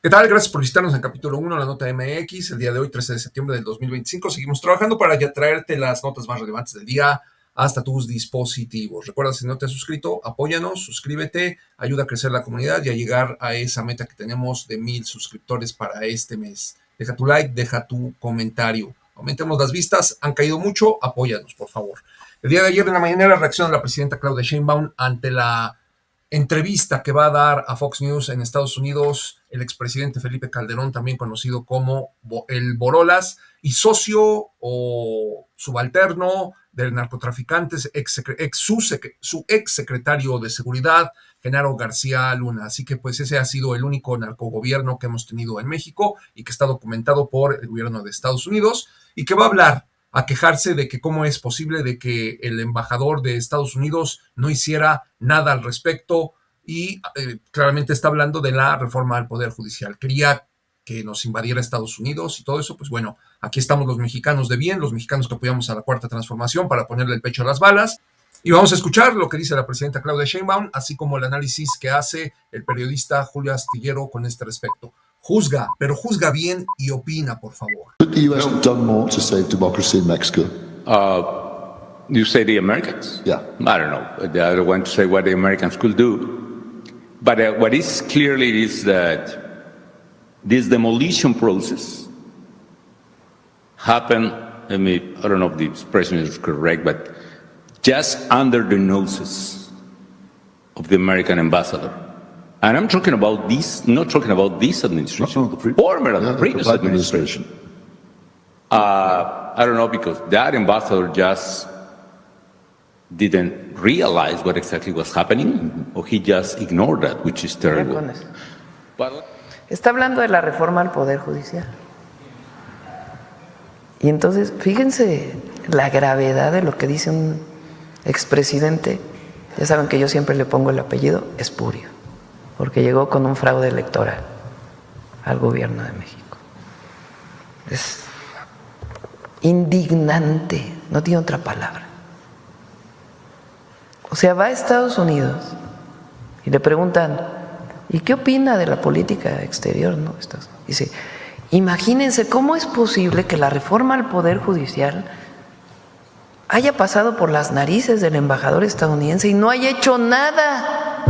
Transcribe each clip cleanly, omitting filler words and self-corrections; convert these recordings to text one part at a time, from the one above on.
¿Qué tal? Gracias por visitarnos en capítulo 1, la nota MX. El día de hoy, 13 de septiembre del 2025, seguimos trabajando para ya traerte las notas más relevantes del día hasta tus dispositivos. Recuerda, si no te has suscrito, apóyanos, suscríbete, ayuda a crecer la comunidad y a llegar a esa meta que tenemos de 1000 suscriptores para este mes. Deja tu like, deja tu comentario. Aumentemos las vistas, han caído mucho, apóyanos, por favor. El día de ayer en la mañana la reacción de la presidenta Claudia Sheinbaum ante la entrevista que va a dar a Fox News en Estados Unidos el expresidente Felipe Calderón, también conocido como el Borolas, y socio o subalterno del narcotraficante, su ex secretario de Seguridad, Genaro García Luna. Así que pues ese ha sido el único narcogobierno que hemos tenido en México y que está documentado por el gobierno de Estados Unidos y que va a hablar a quejarse de que cómo es posible de que el embajador de Estados Unidos no hiciera nada al respecto y claramente está hablando de la reforma al Poder Judicial. Quería que nos invadiera Estados Unidos y todo eso, pues bueno, aquí estamos los mexicanos de bien, los mexicanos que apoyamos a la Cuarta Transformación para ponerle el pecho a las balas. Y vamos a escuchar lo que dice la presidenta Claudia Sheinbaum, así como el análisis que hace el periodista Julio Astillero con este respecto. Juzga, pero juzga bien y opina, por favor. Could the U.S. have done more to save democracy in Mexico? You say the Americans? Yeah. I don't know. I don't want to say what the Americans could do. But what is clearly is that this demolition process happened, I don't know if the expression is correct, but just under the noses of the American ambassador. And I'm talking about this, not talking about this administration, the previous administration. I don't know, because that ambassador just didn't realize what exactly was happening, or he just ignored that, which is terrible. Está hablando de la reforma al Poder Judicial. Y entonces, fíjense la gravedad de lo que dice un expresidente. Ya saben que yo siempre le pongo el apellido Espurio, porque llegó con un fraude electoral al gobierno de México. Es indignante, no tiene otra palabra. O sea, va a Estados Unidos y le preguntan, ¿y qué opina de la política exterior? ¿No? Dice, imagínense cómo es posible que la reforma al Poder Judicial haya pasado por las narices del embajador estadounidense y no haya hecho nada.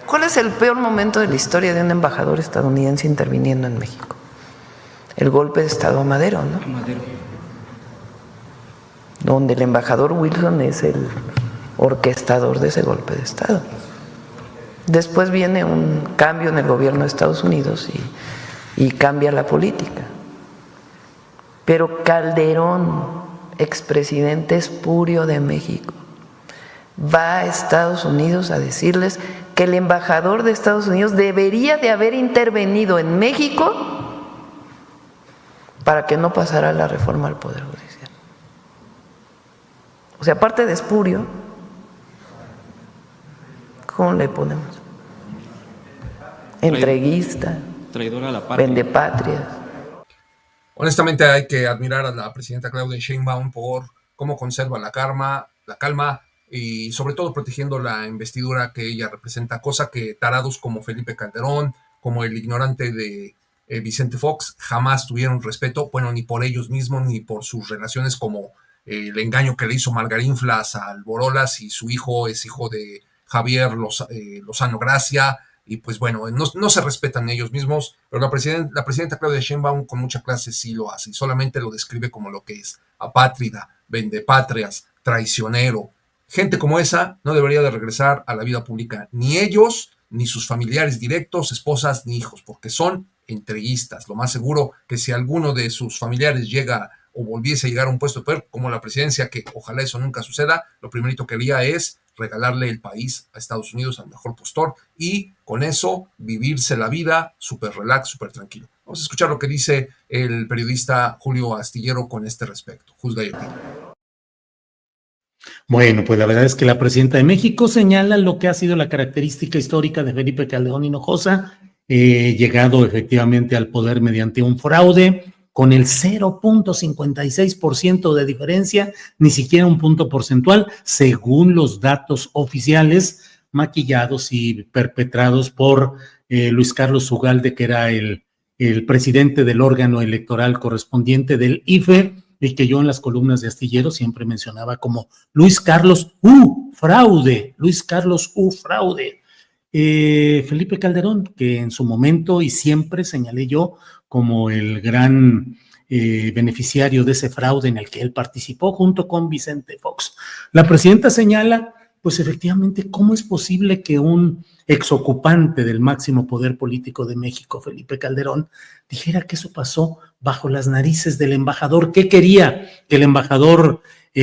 ¿Cuál es el peor momento de la historia de un embajador estadounidense interviniendo en México? El golpe de Estado a Madero, ¿no? Donde el embajador Wilson es el orquestador de ese golpe de Estado. Después viene un cambio en el gobierno de Estados Unidos y cambia la política. Pero Calderón, expresidente espurio de México, va a Estados Unidos a decirles que el embajador de Estados Unidos debería de haber intervenido en México para que no pasara la reforma al Poder Judicial. O sea, aparte de espurio, ¿cómo le ponemos? Entreguista, traidor a la patria, vendepatrias. Honestamente hay que admirar a la presidenta Claudia Sheinbaum por cómo conserva la calma y sobre todo protegiendo la investidura que ella representa, cosa que tarados como Felipe Calderón, como el ignorante de Vicente Fox, jamás tuvieron respeto, bueno, ni por ellos mismos, ni por sus relaciones, como el engaño que le hizo Margarinflas al Borolas, y su hijo es hijo de Javier Lozano Gracia, y pues bueno, no se respetan ellos mismos, pero la presidenta Claudia Sheinbaum con mucha clase sí lo hace, y solamente lo describe como lo que es: apátrida, vendepatrias, traicionero. Gente como esa no debería de regresar a la vida pública, ni ellos, ni sus familiares directos, esposas, ni hijos, porque son entreguistas. Lo más seguro que si alguno de sus familiares llega o volviese a llegar a un puesto de poder, como la presidencia, que ojalá eso nunca suceda, lo primerito que haría es regalarle el país a Estados Unidos, al mejor postor, y con eso vivirse la vida súper relax, súper tranquilo. Vamos a escuchar lo que dice el periodista Julio Astillero con este respecto. Juzga y opina. Bueno, pues la verdad es que la presidenta de México señala lo que ha sido la característica histórica de Felipe Calderón Hinojosa, llegado efectivamente al poder mediante un fraude, con el 0.56% de diferencia, ni siquiera un punto porcentual, según los datos oficiales, maquillados y perpetrados por Luis Carlos Ugalde, que era el presidente del órgano electoral correspondiente del IFE, y que yo en las columnas de Astillero siempre mencionaba como Luis Carlos Fraude, Luis Carlos Fraude. Felipe Calderón, que en su momento y siempre señalé yo como el gran beneficiario de ese fraude en el que él participó junto con Vicente Fox. La presidenta señala, pues efectivamente, ¿cómo es posible que un exocupante del máximo poder político de México, Felipe Calderón, dijera que eso pasó bajo las narices del embajador? ¿Qué quería? Que el embajador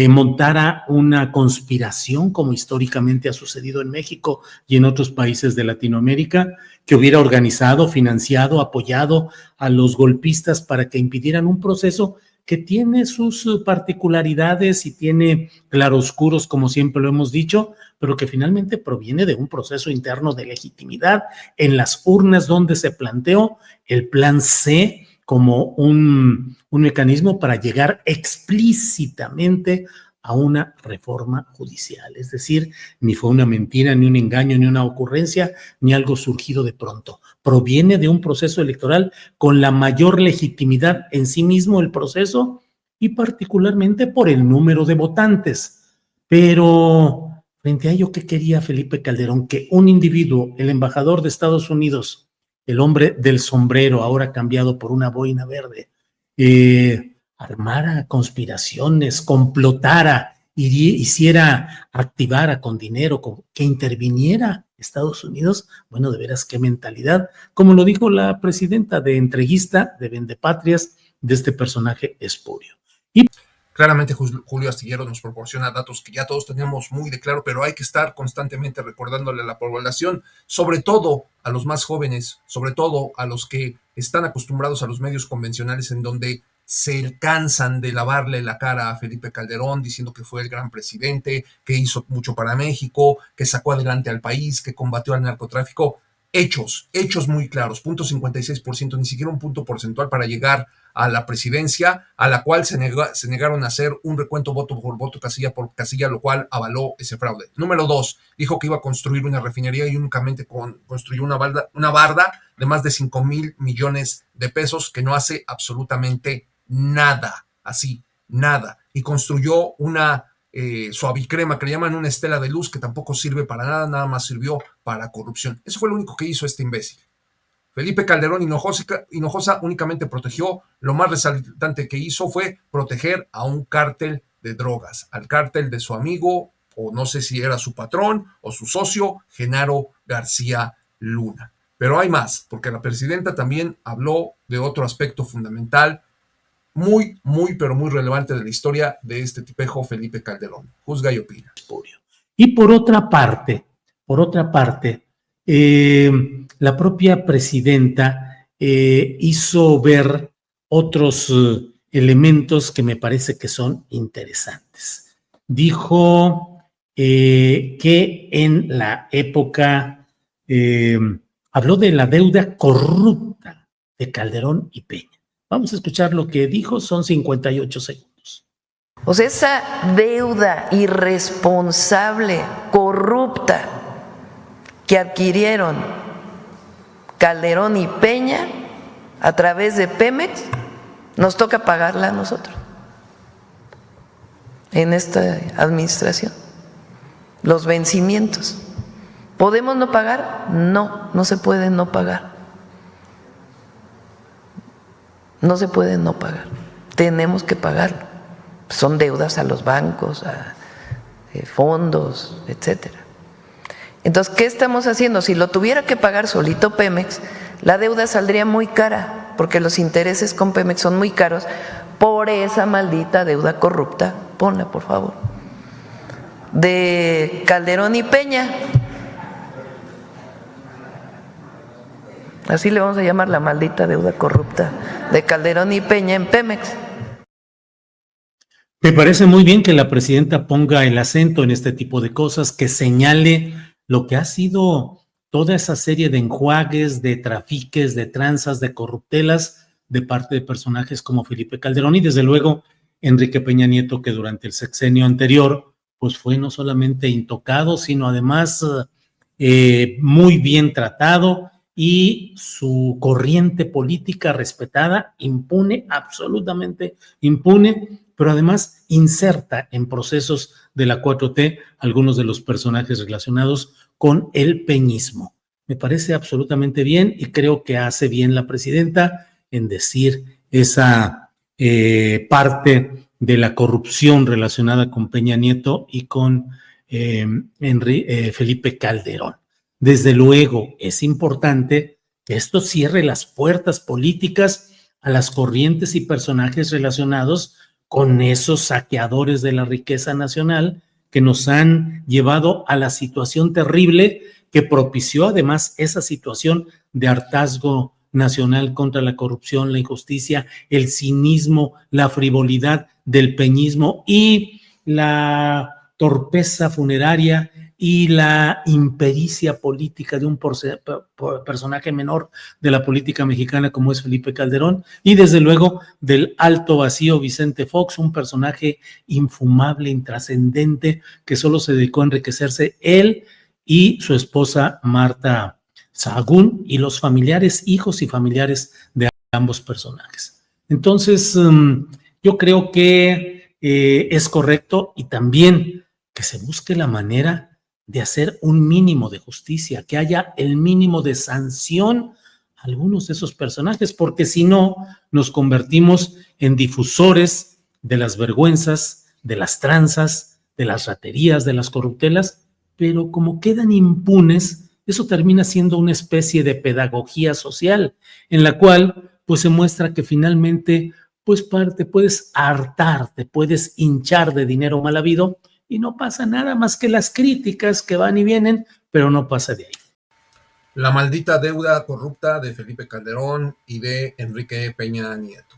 montara una conspiración, como históricamente ha sucedido en México y en otros países de Latinoamérica, que hubiera organizado, financiado, apoyado a los golpistas para que impidieran un proceso que tiene sus particularidades y tiene claroscuros, como siempre lo hemos dicho, pero que finalmente proviene de un proceso interno de legitimidad en las urnas, donde se planteó el plan C como un mecanismo para llegar explícitamente a una reforma judicial. Es decir, ni fue una mentira, ni un engaño, ni una ocurrencia, ni algo surgido de pronto. Proviene de un proceso electoral con la mayor legitimidad en sí mismo el proceso, y particularmente por el número de votantes. Pero frente a ello, ¿qué quería Felipe Calderón? Que un individuo, el embajador de Estados Unidos, el hombre del sombrero, ahora cambiado por una boina verde, armara conspiraciones, complotara, activara con dinero, que interviniera Estados Unidos. Bueno, de veras, qué mentalidad. Como lo dijo la presidenta, de entreguista, de vendepatrias, de este personaje espurio. Claramente Julio Astillero nos proporciona datos que ya todos tenemos muy de claro, pero hay que estar constantemente recordándole a la población, sobre todo a los más jóvenes, sobre todo a los que están acostumbrados a los medios convencionales, en donde se cansan de lavarle la cara a Felipe Calderón diciendo que fue el gran presidente, que hizo mucho para México, que sacó adelante al país, que combatió al narcotráfico. Hechos muy claros, 0.56%, ni siquiera un punto porcentual para llegar a la presidencia, a la cual se negaron a hacer un recuento voto por voto, casilla por casilla, lo cual avaló ese fraude. Número 2, dijo que iba a construir una refinería y únicamente construyó una barda de más de 5,000 millones de pesos, que no hace absolutamente nada, así, nada. Y construyó una suavicrema, que le llaman una estela de luz, que tampoco sirve para nada, nada más sirvió para corrupción. Eso fue lo único que hizo este imbécil. Felipe Calderón Hinojosa únicamente protegió, lo más resaltante que hizo fue proteger a un cártel de drogas, al cártel de su amigo, o no sé si era su patrón o su socio, Genaro García Luna. Pero hay más, porque la presidenta también habló de otro aspecto fundamental, muy, pero muy relevante de la historia de este tipejo Felipe Calderón. Juzga y opina. Y por otra parte, la propia presidenta hizo ver otros elementos que me parece que son interesantes. Dijo que en la época, habló de la deuda corrupta de Calderón y Peña. Vamos a escuchar lo que dijo, son 58 segundos. O sea, esa deuda irresponsable, corrupta, que adquirieron Calderón y Peña a través de Pemex, nos toca pagarla a nosotros en esta administración. Los vencimientos. ¿Podemos no pagar? No se puede no pagar. No se puede no pagar. Tenemos que pagarlo. Son deudas a los bancos, a fondos, etcétera. Entonces, ¿qué estamos haciendo? Si lo tuviera que pagar solito Pemex, la deuda saldría muy cara, porque los intereses con Pemex son muy caros por esa maldita deuda corrupta. Ponla, por favor. De Calderón y Peña. Así le vamos a llamar, la maldita deuda corrupta de Calderón y Peña en Pemex. Me parece muy bien que la presidenta ponga el acento en este tipo de cosas, que señale lo que ha sido toda esa serie de enjuagues, de trafiques, de tranzas, de corruptelas de parte de personajes como Felipe Calderón y desde luego Enrique Peña Nieto, que durante el sexenio anterior pues fue no solamente intocado, sino además muy bien tratado y su corriente política respetada, impune, absolutamente impune, pero además inserta en procesos de la 4T algunos de los personajes relacionados con el peñismo. Me parece absolutamente bien y creo que hace bien la presidenta en decir esa parte de la corrupción relacionada con Peña Nieto y con Felipe Calderón. Desde luego, es importante que esto cierre las puertas políticas a las corrientes y personajes relacionados con esos saqueadores de la riqueza nacional que nos han llevado a la situación terrible que propició además esa situación de hartazgo nacional contra la corrupción, la injusticia, el cinismo, la frivolidad del peñismo y la torpeza funeraria y la impericia política de un personaje menor de la política mexicana como es Felipe Calderón, y desde luego del alto vacío Vicente Fox, un personaje infumable, intrascendente, que solo se dedicó a enriquecerse él y su esposa Marta Sahagún y los familiares, hijos y familiares de ambos personajes. Entonces, yo creo que es correcto y también que se busque la manera de hacer un mínimo de justicia, que haya el mínimo de sanción a algunos de esos personajes, porque si no, nos convertimos en difusores de las vergüenzas, de las tranzas, de las raterías, de las corruptelas, pero como quedan impunes, eso termina siendo una especie de pedagogía social, en la cual pues se muestra que finalmente pues te puedes hartar, te puedes hinchar de dinero mal habido, y no pasa nada más que las críticas que van y vienen, pero no pasa de ahí. La maldita deuda corrupta de Felipe Calderón y de Enrique Peña Nieto.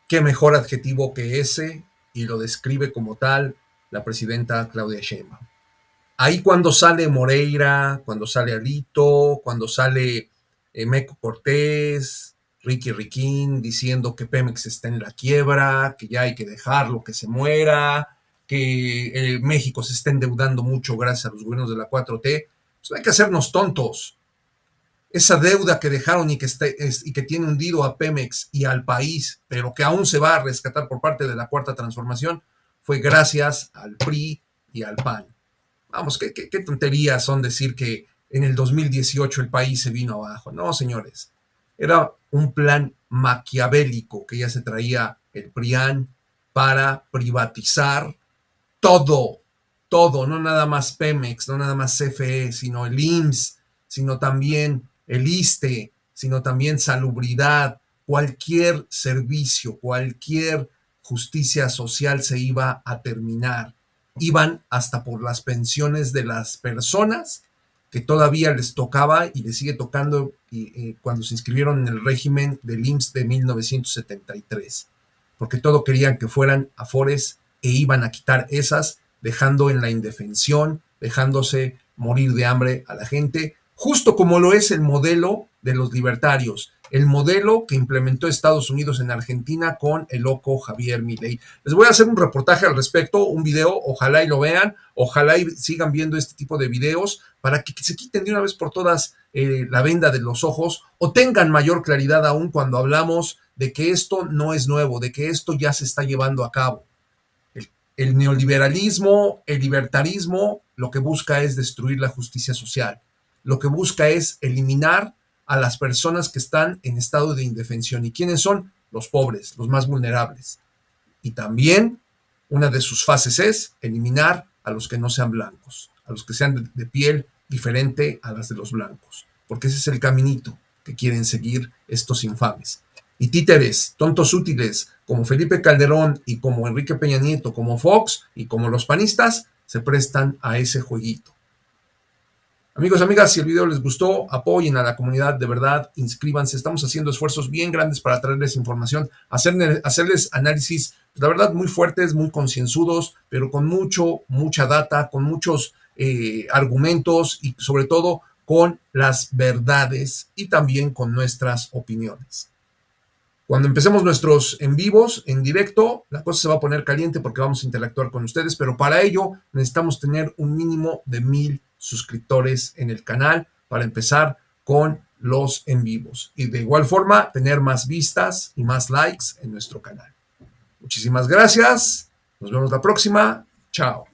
¿Qué mejor adjetivo que ese? Y lo describe como tal la presidenta Claudia Sheinbaum. Ahí cuando sale Moreira, cuando sale Alito, cuando sale Meco Cortés, Ricky Riquín, diciendo que Pemex está en la quiebra, que ya hay que dejarlo, que se muera, que México se está endeudando mucho gracias a los gobiernos de la 4T, pues no hay que hacernos tontos. Esa deuda que dejaron y que tiene hundido a Pemex y al país, pero que aún se va a rescatar por parte de la Cuarta Transformación, fue gracias al PRI y al PAN. Vamos, qué tonterías son decir que en el 2018 el país se vino abajo. No, señores, era un plan maquiavélico que ya se traía el PRIAN para privatizar todo, no nada más Pemex, no nada más CFE, sino el IMSS, sino también el ISSSTE, sino también salubridad, cualquier servicio, cualquier justicia social se iba a terminar. Iban hasta por las pensiones de las personas que todavía les tocaba y les sigue tocando cuando se inscribieron en el régimen del IMSS de 1973, porque todo querían que fueran afores e iban a quitar esas, dejando en la indefensión, dejándose morir de hambre a la gente, justo como lo es el modelo de los libertarios, el modelo que implementó Estados Unidos en Argentina con el loco Javier Milei. Les voy a hacer un reportaje al respecto, un video, ojalá y lo vean, ojalá y sigan viendo este tipo de videos para que se quiten de una vez por todas la venda de los ojos o tengan mayor claridad aún cuando hablamos de que esto no es nuevo, de que esto ya se está llevando a cabo. El neoliberalismo, el libertarismo, lo que busca es destruir la justicia social. Lo que busca es eliminar a las personas que están en estado de indefensión. ¿Y quiénes son? Los pobres, los más vulnerables. Y también una de sus fases es eliminar a los que no sean blancos, a los que sean de piel diferente a las de los blancos, porque ese es el caminito que quieren seguir estos infames. Y títeres, tontos útiles, como Felipe Calderón y como Enrique Peña Nieto, como Fox y como los panistas, se prestan a ese jueguito. Amigos, amigas, si el video les gustó, apoyen a la comunidad, de verdad, inscríbanse. Estamos haciendo esfuerzos bien grandes para traerles información, hacerles análisis, la verdad, muy fuertes, muy concienzudos, pero con mucha data, con muchos argumentos y sobre todo con las verdades y también con nuestras opiniones. Cuando empecemos nuestros en vivos, en directo, la cosa se va a poner caliente porque vamos a interactuar con ustedes, pero para ello necesitamos tener un mínimo de 1000 suscriptores en el canal para empezar con los en vivos. Y de igual forma, tener más vistas y más likes en nuestro canal. Muchísimas gracias. Nos vemos la próxima. Chao.